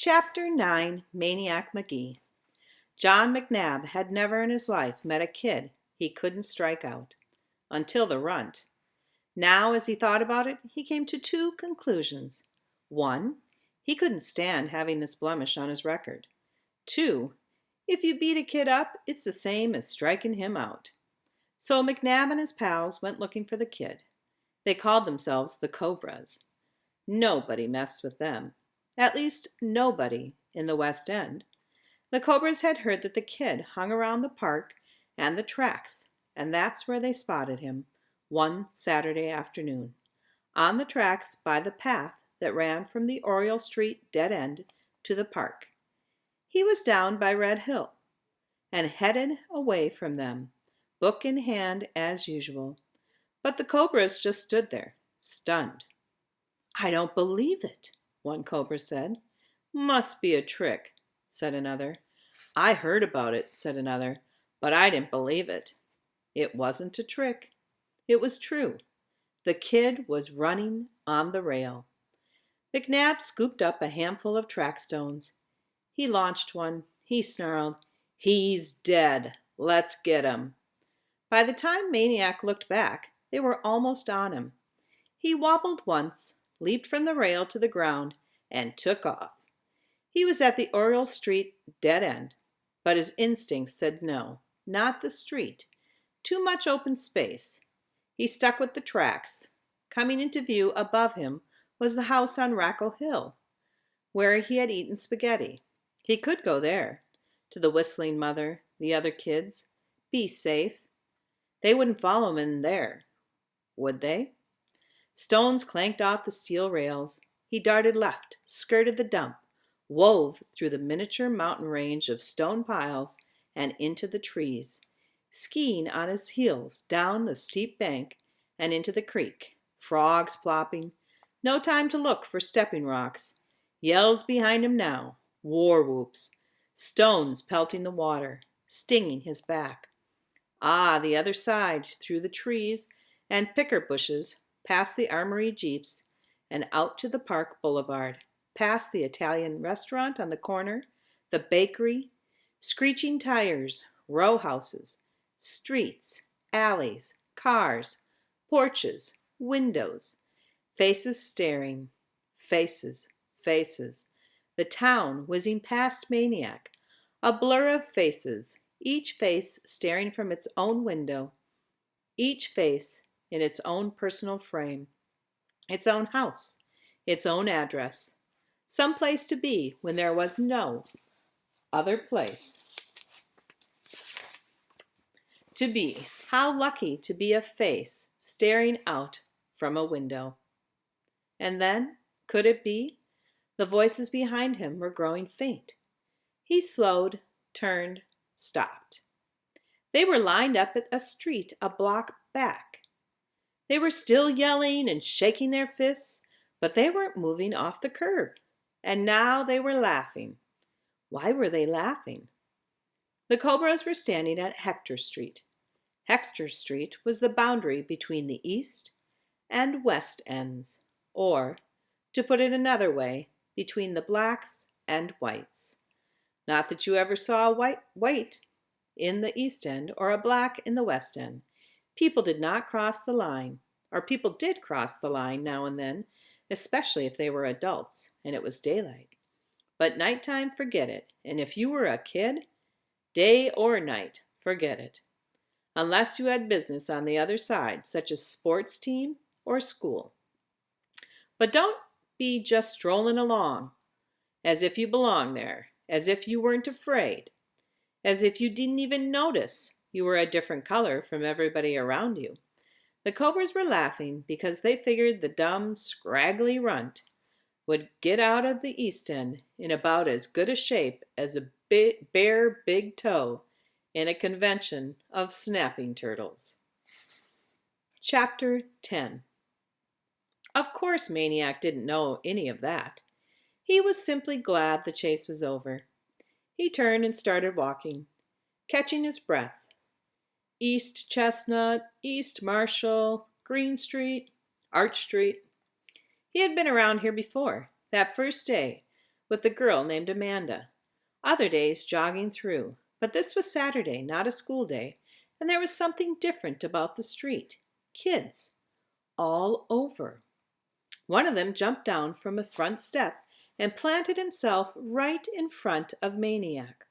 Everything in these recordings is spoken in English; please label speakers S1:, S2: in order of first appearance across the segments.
S1: Chapter 9 Maniac Magee. John McNabb had never in his life met a kid he couldn't strike out. Until the runt. Now, as he thought about it, he came to two conclusions. 1. He couldn't stand having this blemish on his record. 2. If you beat a kid up, it's the same as striking him out. So McNabb and his pals went looking for the kid. They called themselves the Cobras. Nobody messed with them. At least, nobody in the West End. The Cobras had heard that the kid hung around the park and the tracks, and that's where they spotted him one Saturday afternoon, on the tracks by the path that ran from the Oriole Street dead end to the park. He was down by Red Hill and headed away from them, book in hand as usual. But the Cobras just stood there, stunned. "I don't believe it," one Cobra said. "Must be a trick," said another. "I heard about it," said another, "but I didn't believe it." It wasn't a trick. It was true. The kid was running on the rail. McNabb scooped up a handful of track stones. He launched one. He snarled, "He's dead. Let's get him." By the time Maniac looked back, they were almost on him. He wobbled once, leaped from the rail to the ground, and took off. He was at the Oriole Street dead end, but his instincts said no, not the street. Too much open space. He stuck with the tracks. Coming into view above him was the house on Racco Hill, where he had eaten spaghetti. He could go there, to the whistling mother, the other kids. Be safe. They wouldn't follow him in there, would they? Stones clanked off the steel rails. He darted left, skirted the dump, wove through the miniature mountain range of stone piles and into the trees, skiing on his heels down the steep bank and into the creek, frogs plopping. No time to look for stepping rocks. Yells behind him now, war whoops, stones pelting the water, stinging his back. The other side, through the trees and picker bushes, past the Armory jeeps, and out to the Park Boulevard, past the Italian restaurant on the corner, the bakery, screeching tires, row houses, streets, alleys, cars, porches, windows, faces staring, faces, faces. The town whizzing past Maniac, a blur of faces, each face staring from its own window, each face in its own personal frame, its own house, its own address, some place to be when there was no other place to be. How lucky to be a face staring out from a window. And then, could it be? The voices behind him were growing faint. He slowed, turned, stopped. They were lined up at a street a block back. They were still yelling and shaking their fists, but they weren't moving off the curb. And now they were laughing. Why were they laughing? The Cobras were standing at Hector Street. Hector Street was the boundary between the East and West ends, or, to put it another way, between the blacks and whites. Not that you ever saw a white in the East End or a black in the West End. People did not cross the line, or people did cross the line now and then, especially if they were adults and it was daylight. But nighttime, forget it. And if you were a kid, day or night, forget it. Unless you had business on the other side, such as sports team or school. But don't be just strolling along, as if you belonged there, as if you weren't afraid, as if you didn't even notice you were a different color from everybody around you. The Cobras were laughing because they figured the dumb, scraggly runt would get out of the East End in about as good a shape as a bare big toe in a convention of snapping turtles. Chapter 10. Of course Maniac didn't know any of that. He was simply glad the chase was over. He turned and started walking, catching his breath. East Chestnut, East Marshall, Green Street, Arch Street. He had been around here before, that first day, with a girl named Amanda. Other days jogging through, but this was Saturday, not a school day, and there was something different about the street. Kids, all over. One of them jumped down from a front step and planted himself right in front of Maniac.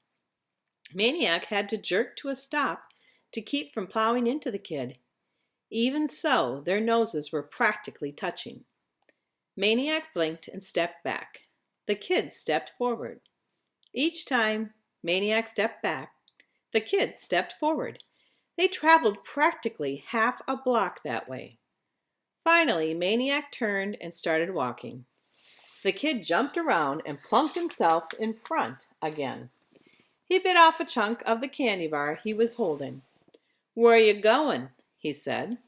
S1: Maniac had to jerk to a stop to keep from plowing into the kid. Even so, their noses were practically touching. Maniac blinked and stepped back. The kid stepped forward. Each time Maniac stepped back, the kid stepped forward. They traveled practically half a block that way. Finally, Maniac turned and started walking. The kid jumped around and plunked himself in front again. He bit off a chunk of the candy bar he was holding. "Where you going?" he said.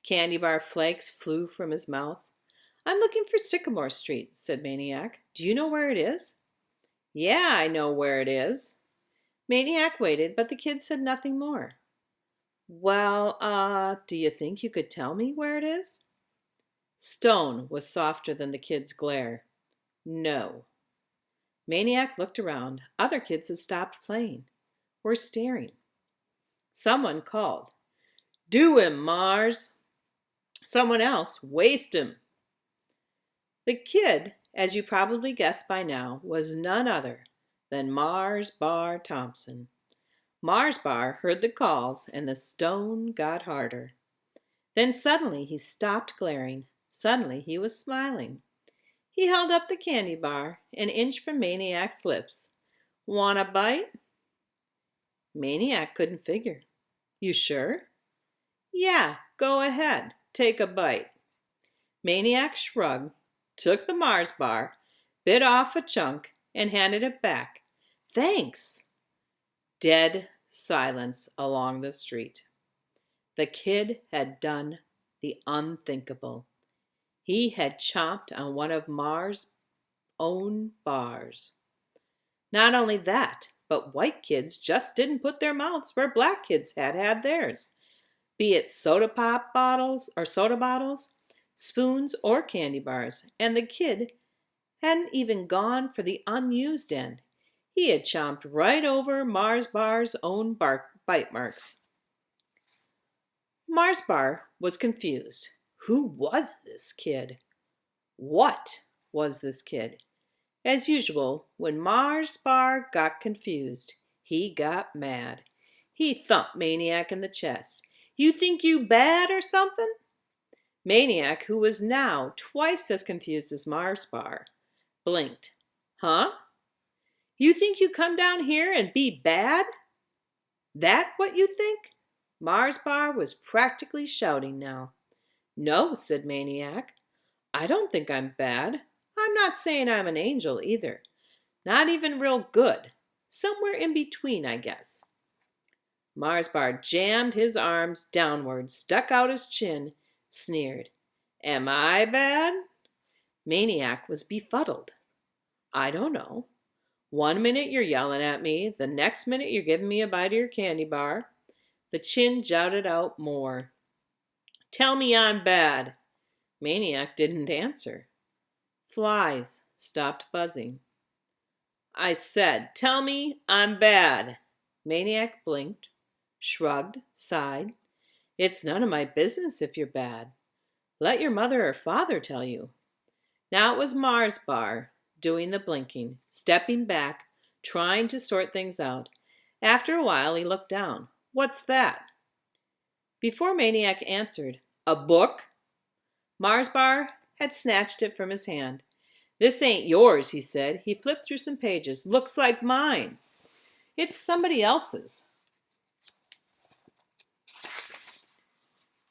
S1: Candy bar flakes flew from his mouth. "I'm looking for Sycamore Street," said Maniac. "Do you know where it is?" "Yeah, I know where it is." Maniac waited, but the kid said nothing more. "Well, do you think you could tell me where it is?" Stone was softer than the kid's glare. "No." Maniac looked around. Other kids had stopped playing, were staring. Someone called, "Do him, Mars." Someone else, "Waste him." The kid, as you probably guessed by now, was none other than Mars Bar Thompson. Mars Bar heard the calls, and the stone got harder. Then suddenly he stopped glaring. Suddenly he was smiling. He held up the candy bar, an inch from Maniac's lips. "Want a bite?" Maniac couldn't figure. "You sure?" "Yeah, go ahead. Take a bite." Maniac shrugged, took the Mars bar, bit off a chunk, and handed it back. "Thanks." Dead silence along the street. The kid had done the unthinkable. He had chomped on one of Mars' own bars. Not only that, but white kids just didn't put their mouths where black kids had theirs. Be it soda bottles, spoons, or candy bars, and the kid hadn't even gone for the unused end. He had chomped right over Mars Bar's own bite marks. Mars Bar was confused. Who was this kid? What was this kid? As usual, when Mars Bar got confused, he got mad. He thumped Maniac in the chest. "You think you bad or something?" Maniac, who was now twice as confused as Mars Bar, blinked. "Huh? You think you come down here and be bad? That what you think?" Mars Bar was practically shouting now. "No," said Maniac. "I don't think I'm bad. I'm not saying I'm an angel either. Not even real good. Somewhere in between, I guess." Mars Bar jammed his arms downward, stuck out his chin, sneered. "Am I bad?" Maniac was befuddled. "I don't know. One minute you're yelling at me, the next minute you're giving me a bite of your candy bar." The chin jutted out more. "Tell me I'm bad." Maniac didn't answer. Flies stopped buzzing. "I said, tell me I'm bad." Maniac blinked, shrugged, sighed. "It's none of my business if you're bad. Let your mother or father tell you." Now it was Mars Bar doing the blinking, stepping back, trying to sort things out. After a while he looked down. "What's that?" Before Maniac answered, "A book?" Mars Bar had snatched it from his hand. "This ain't yours," he said. He flipped through some pages. "Looks like mine." "It's somebody else's."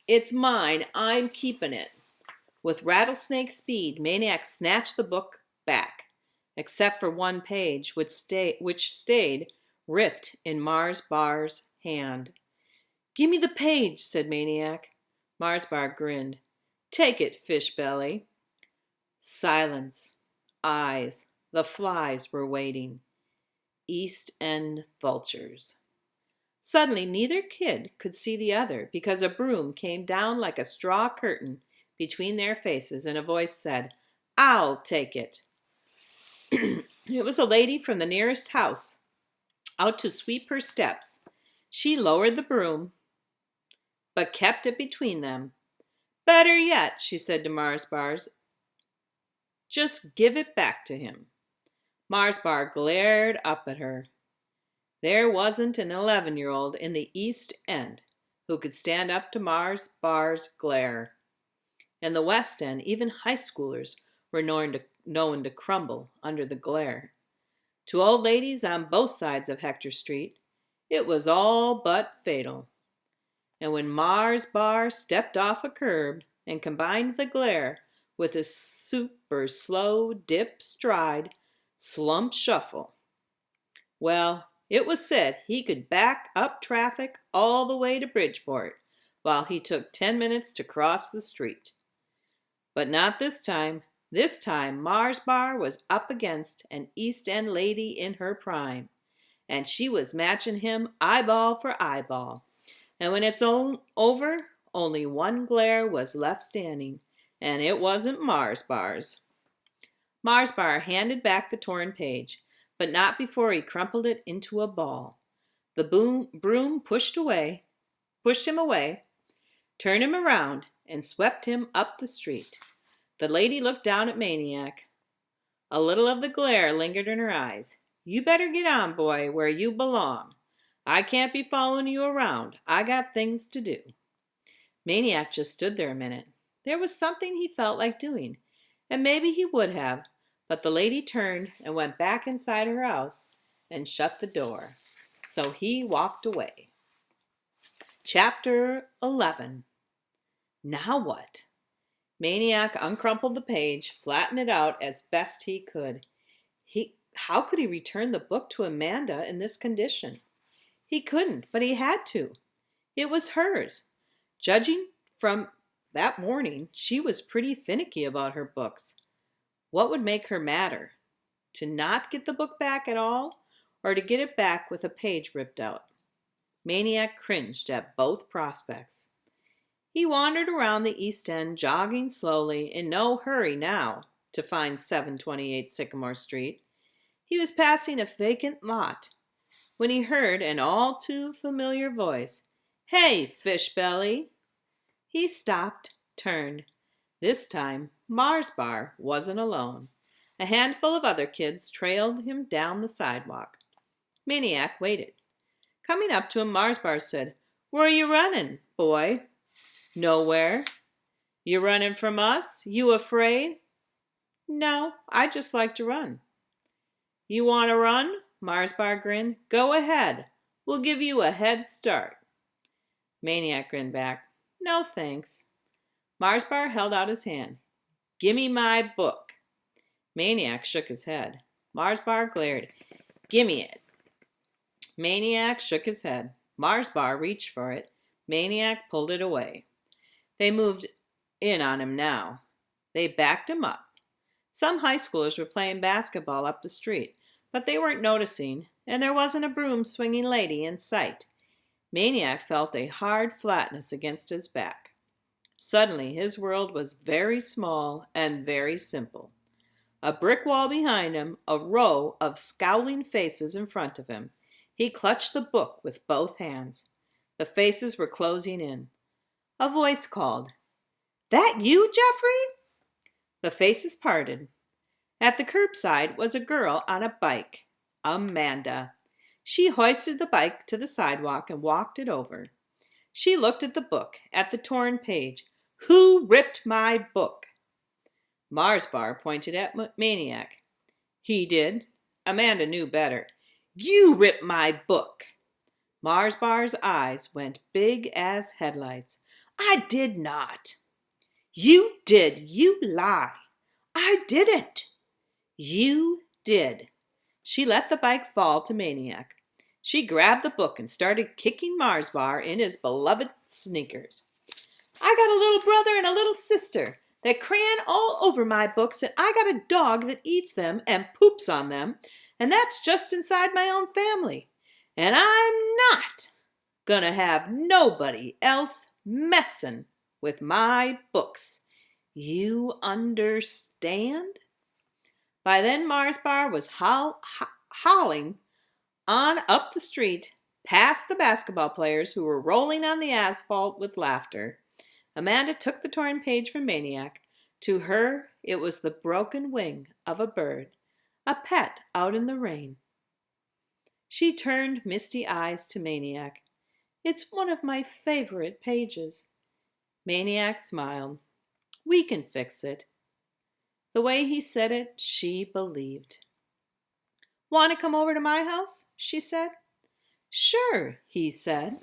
S1: "It's mine. I'm keeping it." With rattlesnake speed, Maniac snatched the book back, except for one page, which stayed ripped in Mars Bar's hand. "Give me the page," said Maniac. Mars Bar grinned. "Take it, fish belly." Silence. Eyes. The flies were waiting. East End vultures. Suddenly neither kid could see the other because a broom came down like a straw curtain between their faces and a voice said, "I'll take it." It was a lady from the nearest house, out to sweep her steps. She lowered the broom, but kept it between them. "Better yet," she said to Mars Bars, "just give it back to him." Mars Bar glared up at her. There wasn't an 11-year-old in the East End who could stand up to Mars Bar's glare. In the West End, even high schoolers were known to crumble under the glare. To old ladies on both sides of Hector Street, it was all but fatal. And when Mars Bar stepped off a curb and combined the glare with a super slow dip stride, slump shuffle, well, it was said he could back up traffic all the way to Bridgeport while he took 10 minutes to cross the street. But not this time. This time Mars Bar was up against an East End lady in her prime, and she was matching him eyeball for eyeball. And when it's over, only one glare was left standing, and it wasn't Mars Bar's. Mars Bar handed back the torn page, but not before he crumpled it into a ball. The broom pushed him away, turned him around, and swept him up the street. The lady looked down at Maniac. A little of the glare lingered in her eyes. "You better get on, boy, where you belong. I can't be following you around. I got things to do." Maniac just stood there a minute. There was something he felt like doing, and maybe he would have, but the lady turned and went back inside her house and shut the door. So he walked away. Chapter 11. Now what? Maniac uncrumpled the page, flattened it out as best he could. How could he return the book to Amanda in this condition? He couldn't, but he had to. It was hers. Judging from that morning, she was pretty finicky about her books. What would make her madder? To not get the book back at all, or to get it back with a page ripped out? Maniac cringed at both prospects. He wandered around the East End, jogging slowly, in no hurry now to find 728 Sycamore Street. He was passing a vacant lot when he heard an all too familiar voice. "Hey, Fishbelly!" He stopped, turned. This time, Mars Bar wasn't alone. A handful of other kids trailed him down the sidewalk. Maniac waited. Coming up to him, Mars Bar said, "Where are you running, boy?" "Nowhere." "You running from us? You afraid?" "No, I just like to run." "You want to run?" Mars Bar grinned. "Go ahead. We'll give you a head start." Maniac grinned back. "No, thanks." Mars Bar held out his hand. "Gimme my book." Maniac shook his head. Mars Bar glared. "Gimme it." Maniac shook his head. Mars Bar reached for it. Maniac pulled it away. They moved in on him now. They backed him up. Some high schoolers were playing basketball up the street, but they weren't noticing, and there wasn't a broom-swinging lady in sight. Maniac felt a hard flatness against his back. Suddenly his world was very small and very simple. A brick wall behind him, a row of scowling faces in front of him. He clutched the book with both hands. The faces were closing in. A voice called, "That you, Jeffrey?" The faces parted. At the curbside was a girl on a bike, Amanda. She hoisted the bike to the sidewalk and walked it over. She looked at the book, at the torn page. "Who ripped my book?" Mars Bar pointed at Maniac. "He did." Amanda knew better. "You ripped my book." Mars Bar's eyes went big as headlights. "I did not." "You did. You lie." "I didn't." "You did." She let the bike fall to Maniac. She grabbed the book and started kicking Mars Bar in his beloved sneakers. "I got a little brother and a little sister that crayon all over my books, and I got a dog that eats them and poops on them, and that's just inside my own family. And I'm not gonna have nobody else messin' with my books. You understand?" By then Mars Bar was howling on up the street, past the basketball players who were rolling on the asphalt with laughter. Amanda took the torn page from Maniac. To her, it was the broken wing of a bird, a pet out in the rain. She turned misty eyes to Maniac. It's one of my favorite pages. Maniac smiled. We can fix it. The way he said it, she believed. Want to come over to my house? She said. Sure, he said.